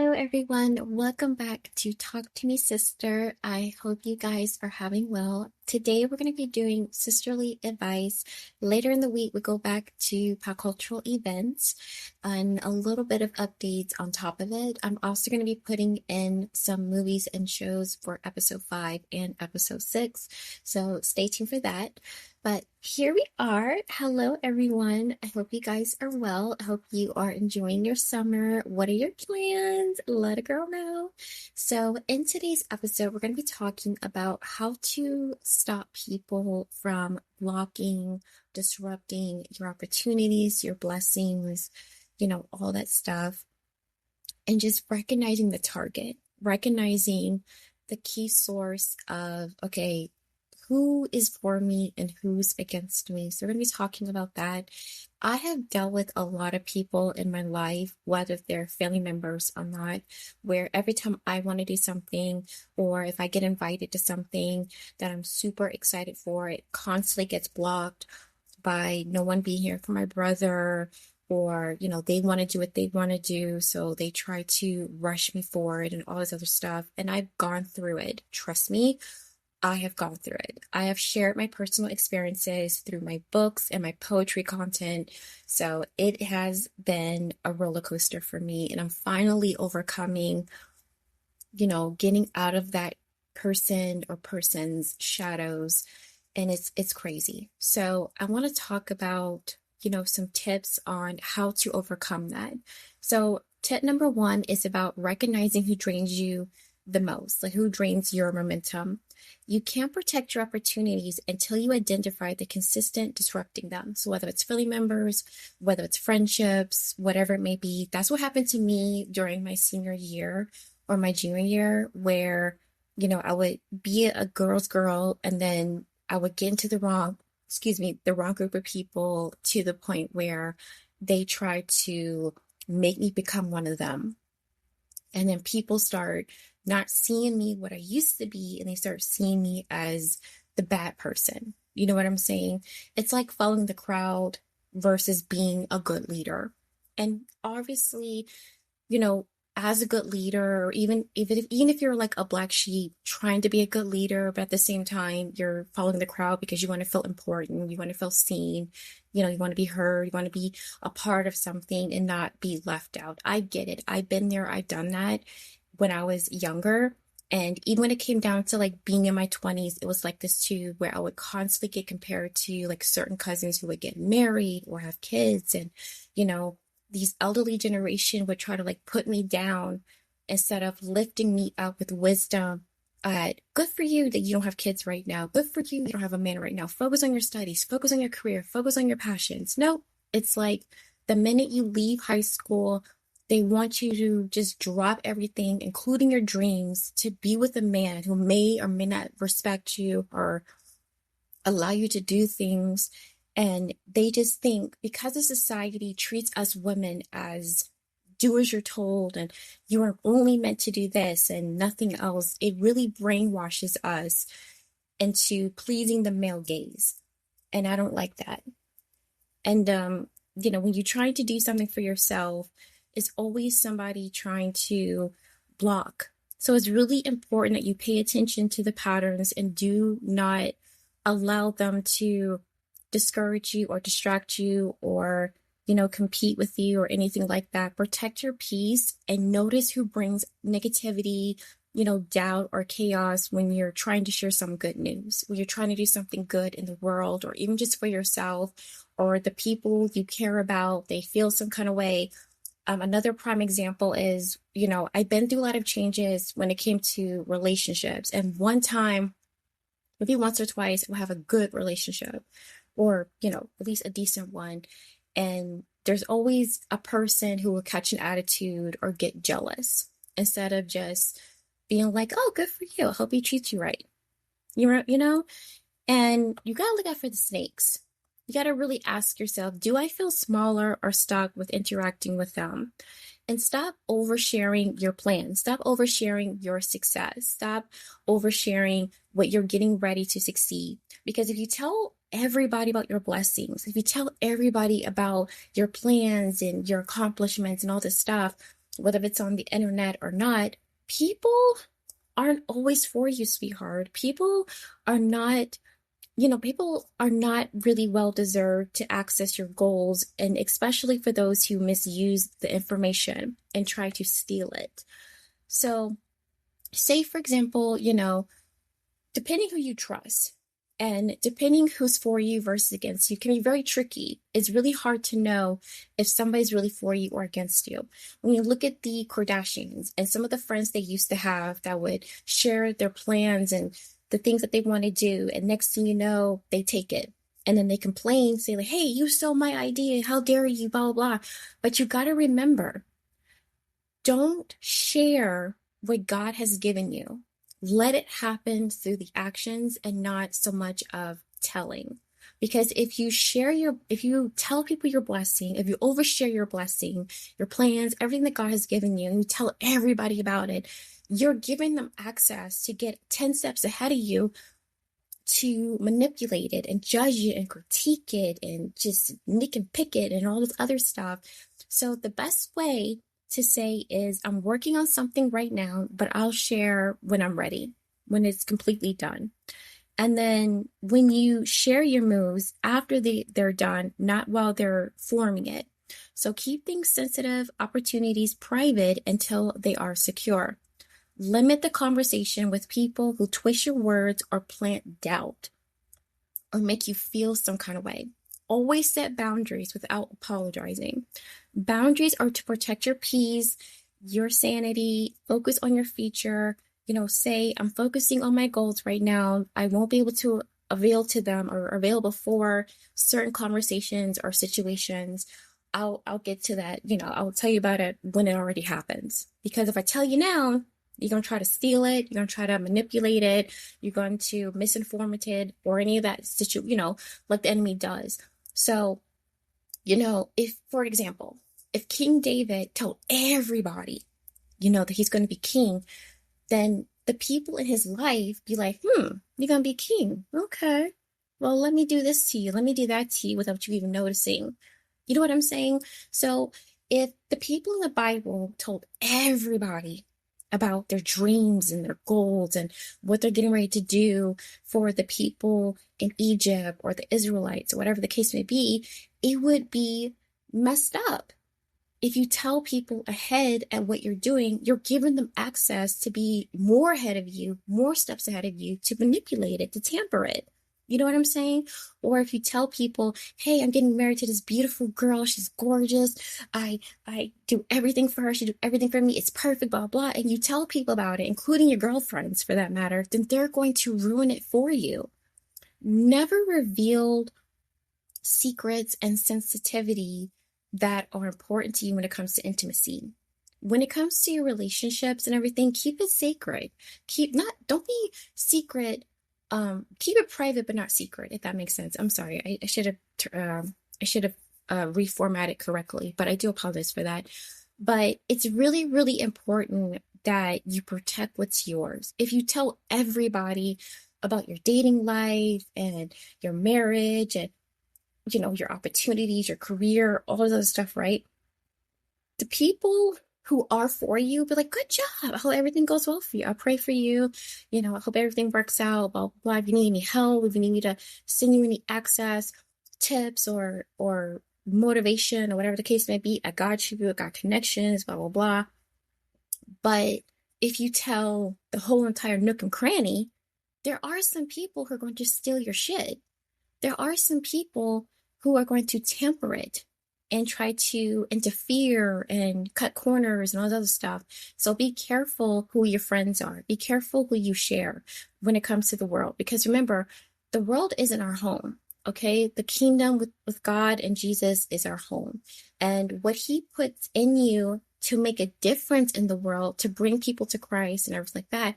Hello, everyone. Welcome back to Talk to Me Sister. I hope you guys are having well. Today, we're going to be doing sisterly advice. Later in the week, we go back to pop cultural events and a little bit of updates on top of it. I'm also going to be putting in some movies and shows for episode 5 and episode 6. So stay tuned for that. But here we are. Hello, everyone. I hope you guys are well. I hope you are enjoying your summer. What are your plans? Let a girl know. So, in today's episode, we're going to be talking about how to stop people from blocking, disrupting your opportunities, your blessings, all that stuff. And just recognizing the target, recognizing the key source of, okay, who is for me and who's against me. So we're going to be talking about that. I have dealt with a lot of people in my life, whether they're family members or not, where every time I want to do something, or if I get invited to something that I'm super excited for, it constantly gets blocked by no one being here for my brother, or, they want to do what they want to do. So they try to rush me forward and all this other stuff. And I've gone through it. Trust me. I have gone through it. I have shared my personal experiences through my books and my poetry content. So it has been a roller coaster for me. And I'm finally overcoming, getting out of that person or person's shadows. And it's crazy. So I want to talk about, some tips on how to overcome that. So tip number 1 is about recognizing who drains you the most, like who drains your momentum. You can't protect your opportunities until you identify the consistent disrupting them. So whether it's family members, whether it's friendships, whatever it may be, that's what happened to me during my senior year or my junior year, where, I would be a girl's girl and then I would get into the wrong group of people to the point where they try to make me become one of them. And then people start not seeing me what I used to be, and they start seeing me as the bad person. You know what I'm saying? It's like following the crowd versus being a good leader. And obviously, as a good leader, or even if you're like a black sheep trying to be a good leader, but at the same time you're following the crowd because you want to feel important, you want to feel seen, you want to be heard, you want to be a part of something and not be left out. I get it. I've been there. I've done that when I was younger. And even when it came down to like being in my 20s, it was like this too, where I would constantly get compared to like certain cousins who would get married or have kids. And, these elderly generation would try to like put me down instead of lifting me up with wisdom. Good for you that you don't have kids right now. Good for you don't have a man right now. Focus on your studies, focus on your career, focus on your passions. No, it's like the minute you leave high school, they want you to just drop everything, including your dreams, to be with a man who may or may not respect you or allow you to do things. And they just think because the society treats us women as do as you're told and you are only meant to do this and nothing else, it really brainwashes us into pleasing the male gaze. And I don't like that. And, when you're trying to do something for yourself, it's always somebody trying to block. So it's really important that you pay attention to the patterns and do not allow them to discourage you or distract you or, compete with you or anything like that. Protect your peace and notice who brings negativity, doubt or chaos when you're trying to share some good news, when you're trying to do something good in the world or even just for yourself or the people you care about, they feel some kind of way. Another prime example is, I've been through a lot of changes when it came to relationships. And one time, maybe once or twice, we'll have a good relationship or, at least a decent one. And there's always a person who will catch an attitude or get jealous instead of just being like, oh, good for you. I hope he treats you right. And you got to look out for the snakes. You got to really ask yourself, do I feel smaller or stuck with interacting with them? And stop oversharing your plans. Stop oversharing your success. Stop oversharing what you're getting ready to succeed. Because if you tell everybody about your blessings, if you tell everybody about your plans and your accomplishments and all this stuff, whether it's on the internet or not, people aren't always for you, sweetheart. Are not, people are not really well deserved to access your goals, and especially for those who misuse the information and try to steal it. So, say, for example, depending who you trust and depending who's for you versus against you can be very tricky. It's really hard to know if somebody's really for you or against you. When you look at the Kardashians and some of the friends they used to have that would share their plans and the things that they want to do, and next thing you know, they take it. And then they complain, say like, hey, you stole my idea. How dare you, blah, blah, blah. But you got to remember, don't share what God has given you. Let it happen through the actions and not so much of telling. Because if you tell people your blessing, if you overshare your blessing, your plans, everything that God has given you, and you tell everybody about it, you're giving them access to get 10 steps ahead of you to manipulate it and judge it and critique it and just nick and pick it and all this other stuff. So the best way to say is, I'm working on something right now, but I'll share when I'm ready, when it's completely done. And then when you share your moves after they're done, not while they're forming it. So keep things sensitive, opportunities private until they are secure. Limit the conversation with people who twist your words or plant doubt or make you feel some kind of way. Always set boundaries without apologizing. Boundaries are to protect your peace, your sanity, focus on your future. Say, I'm focusing on my goals right now. I won't be able to avail to them or available for certain conversations or situations. I'll get to that. I'll tell you about it when it already happens. Because if I tell you now, you're going to try to steal it. You're going to try to manipulate it. You're going to misinform it or any of that, like the enemy does. So, if, for example, if King David told everybody, that he's going to be king, then the people in his life be like, you're going to be king. Okay. Well, let me do this to you. Let me do that to you without you even noticing. You know what I'm saying? So if the people in the Bible told everybody about their dreams and their goals and what they're getting ready to do for the people in Egypt or the Israelites or whatever the case may be, it would be messed up. If you tell people ahead at what you're doing, you're giving them access to be more ahead of you, more steps ahead of you, to manipulate it, to tamper it. You know what I'm saying? Or if you tell people, hey, I'm getting married to this beautiful girl. She's gorgeous. I do everything for her. She do everything for me. It's perfect, blah, blah. And you tell people about it, including your girlfriends for that matter, then they're going to ruin it for you. Never reveal secrets and sensitivity that are important to you when it comes to intimacy. When it comes to your relationships and everything, keep it sacred. Don't be secret. Keep it private, but not secret, if that makes sense. I'm sorry. I should have reformatted correctly, but I do apologize for that. But it's really, really important that you protect what's yours. If you tell everybody about your dating life and your marriage and your opportunities, your career, all of those stuff, right? The people who are for you be like, good job. I hope everything goes well for you. I pray for you. I hope everything works out. Blah, blah, blah. If you need any help, if you need me to send you any access, tips, or motivation, or whatever the case may be, I got you. I got connections, blah, blah, blah. But if you tell the whole entire nook and cranny, there are some people who are going to steal your shit. There are some people who are going to tamper it and try to interfere and cut corners and all that other stuff. So be careful who your friends are. Be careful who you share when it comes to the world. Because remember, the world isn't our home, okay? The kingdom with God and Jesus is our home. And what he puts in you to make a difference in the world, to bring people to Christ and everything like that,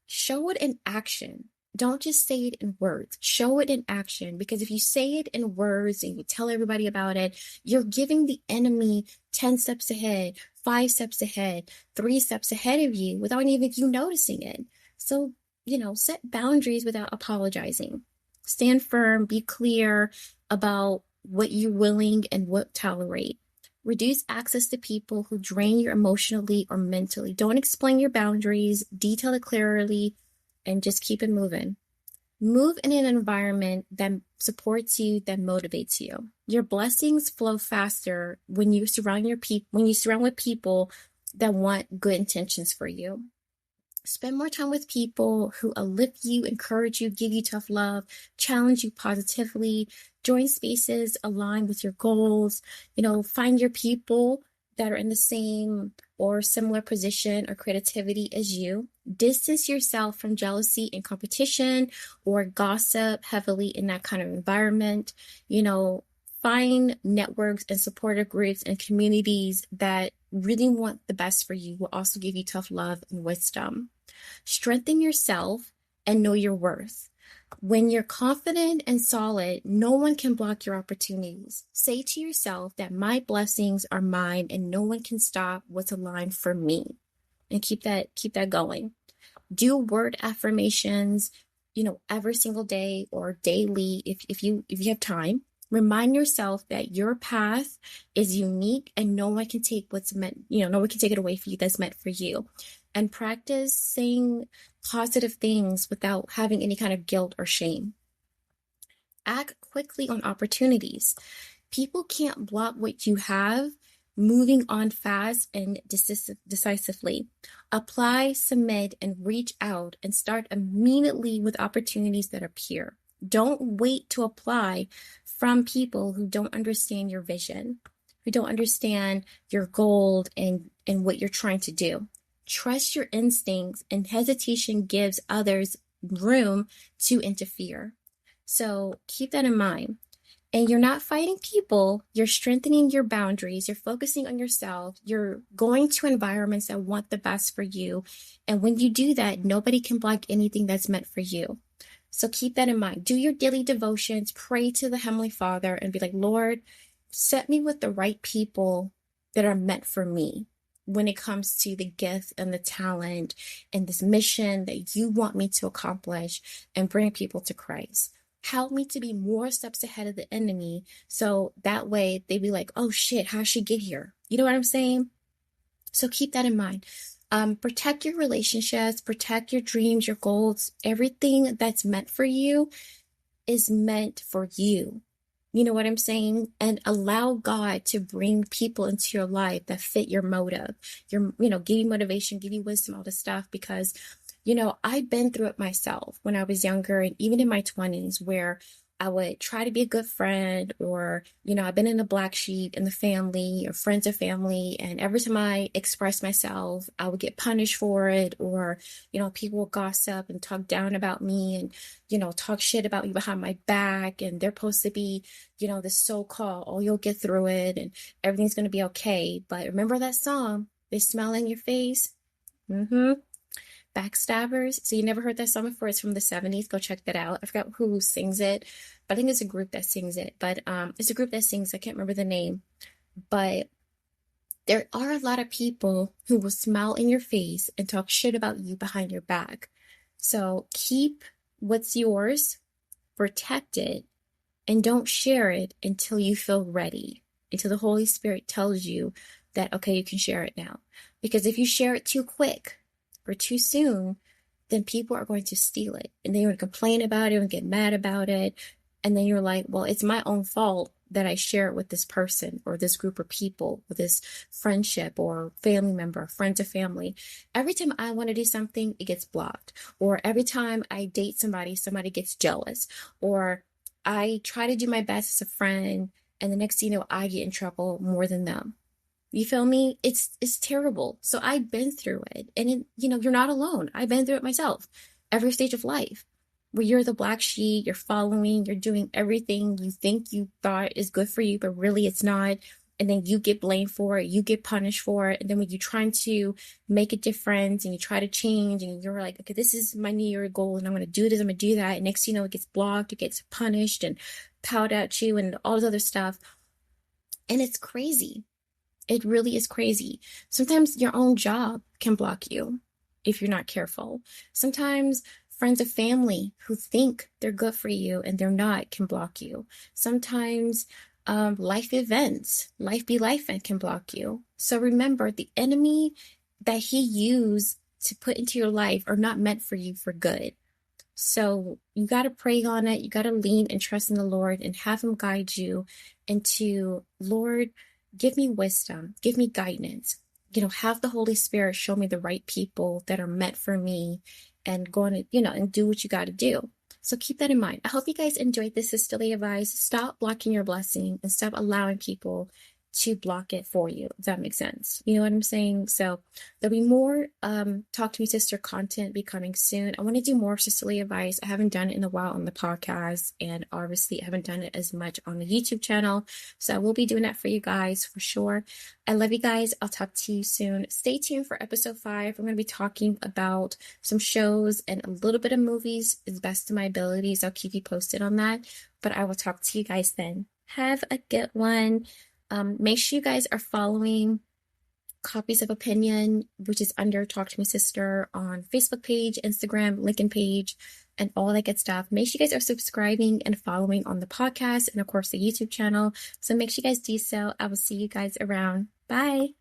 show it in action. Don't just say it in words. Show it in action. Because if you say it in words and you tell everybody about it, you're giving the enemy 10 steps ahead, 5 steps ahead, 3 steps ahead of you without even you noticing it. So, set boundaries without apologizing. Stand firm, be clear about what you're willing and what tolerate. Reduce access to people who drain you emotionally or mentally. Don't explain your boundaries, detail it clearly, and just keep it moving. Move in an environment that supports you, that motivates you. Your blessings flow faster when you surround with people that want good intentions for you. Spend more time with people who uplift you, encourage you, give you tough love, challenge you positively. Join spaces aligned with your goals. Find your people that are in the same or similar position or creativity as you. Distance yourself from jealousy and competition or gossip heavily in that kind of environment. Find networks and supportive groups and communities that really want the best for you, will also give you tough love and wisdom. Strengthen yourself and know your worth. When you're confident and solid, no one can block your opportunities. Say to yourself that my blessings are mine and no one can stop what's aligned for me. And keep that going. Do word affirmations, every single day or daily if you have time. Remind yourself that your path is unique and no one can take no one can take it away from you that's meant for you. And practice saying positive things without having any kind of guilt or shame. Act quickly on opportunities. People can't block what you have. Moving on fast and decisively. Apply, submit, and reach out and start immediately with opportunities that appear. Don't wait to apply from people who don't understand your vision, who don't understand your goal and what you're trying to do. Trust your instincts, and hesitation gives others room to interfere. So keep that in mind. And you're not fighting people, you're strengthening your boundaries, you're focusing on yourself, you're going to environments that want the best for you. And when you do that, nobody can block anything that's meant for you. So keep that in mind. Do your daily devotions, pray to the Heavenly Father and be like, Lord, set me with the right people that are meant for me when it comes to the gift and the talent and this mission that you want me to accomplish and bring people to Christ. Help me to be more steps ahead of the enemy, so that way they'd be like, oh shit, how'd she get here? You know what I'm saying? So keep that in mind. Protect your relationships, protect your dreams, your goals. Everything that's meant for you is meant for you. You know what I'm saying? And allow God to bring people into your life that fit your motive, give you motivation, give you wisdom, all this stuff, because I've been through it myself when I was younger and even in my 20s, where I would try to be a good friend, or, I've been in a black sheep in the family or friends of family. And every time I expressed myself, I would get punished for it, or, people would gossip and talk down about me and, talk shit about me behind my back. And they're supposed to be, this so-called, oh, you'll get through it and everything's going to be okay. But remember that song, They Smile in Your Face? Backstabbers. So you never heard that song before? It's from the 70s. Go check that out. I forgot who sings it, but I think it's a group that sings it. But it's a group that sings, I can't remember the name. But there are a lot of people who will smile in your face and talk shit about you behind your back. So keep what's yours, protect it, and don't share it until you feel ready, until the Holy Spirit tells you that, okay, you can share it now. Because if you share it too quick, or too soon, then people are going to steal it and they're going to complain about it and get mad about it. And then you're like, well, it's my own fault that I share it with this person or this group of people, or this friendship or family member, friends or family. Every time I want to do something, it gets blocked. Or every time I date somebody, somebody gets jealous. Or I try to do my best as a friend, and the next thing you know, I get in trouble more than them. You feel me? It's terrible. So I've been through it. And you're not alone. I've been through it myself. Every stage of life where you're the black sheep, you're following, you're doing everything you think you thought is good for you, but really it's not. And then you get blamed for it. You get punished for it. And then when you're trying to make a difference and you try to change and you're like, okay, this is my New Year goal and I'm going to do this, I'm going to do that. And next, it gets blocked, it gets punished and pout at you and all this other stuff. And it's crazy. It really is crazy. Sometimes your own job can block you if you're not careful. Sometimes friends or family who think they're good for you and they're not can block you. Sometimes life events, life be life and can block you. So remember, the enemy that he used to put into your life are not meant for you for good. So you got to pray on it. You got to lean and trust in the Lord and have him guide you into, Lord, give me wisdom, give me guidance. Have the Holy Spirit show me the right people that are meant for me and go on, and do what you got to do. So keep that in mind. I hope you guys enjoyed this sisterly advice. Stop blocking your blessing and stop allowing people to block it for you, if that makes sense. You know what I'm saying? So there'll be more Talk to Me Sister content be coming soon. I want to do more sisterly advice. I haven't done it in a while on the podcast, and obviously I haven't done it as much on the YouTube channel. So I will be doing that for you guys for sure. I love you guys. I'll talk to you soon. Stay tuned for episode 5. I'm going to be talking about some shows and a little bit of movies as best of my abilities. I'll keep you posted on that, but I will talk to you guys then. Have a good one. Make sure you guys are following Copies of Opinion, which is under Talk to Me Sister on Facebook page, Instagram, LinkedIn page, and all that good stuff. Make sure you guys are subscribing and following on the podcast and, of course, the YouTube channel. So make sure you guys do so. I will see you guys around. Bye.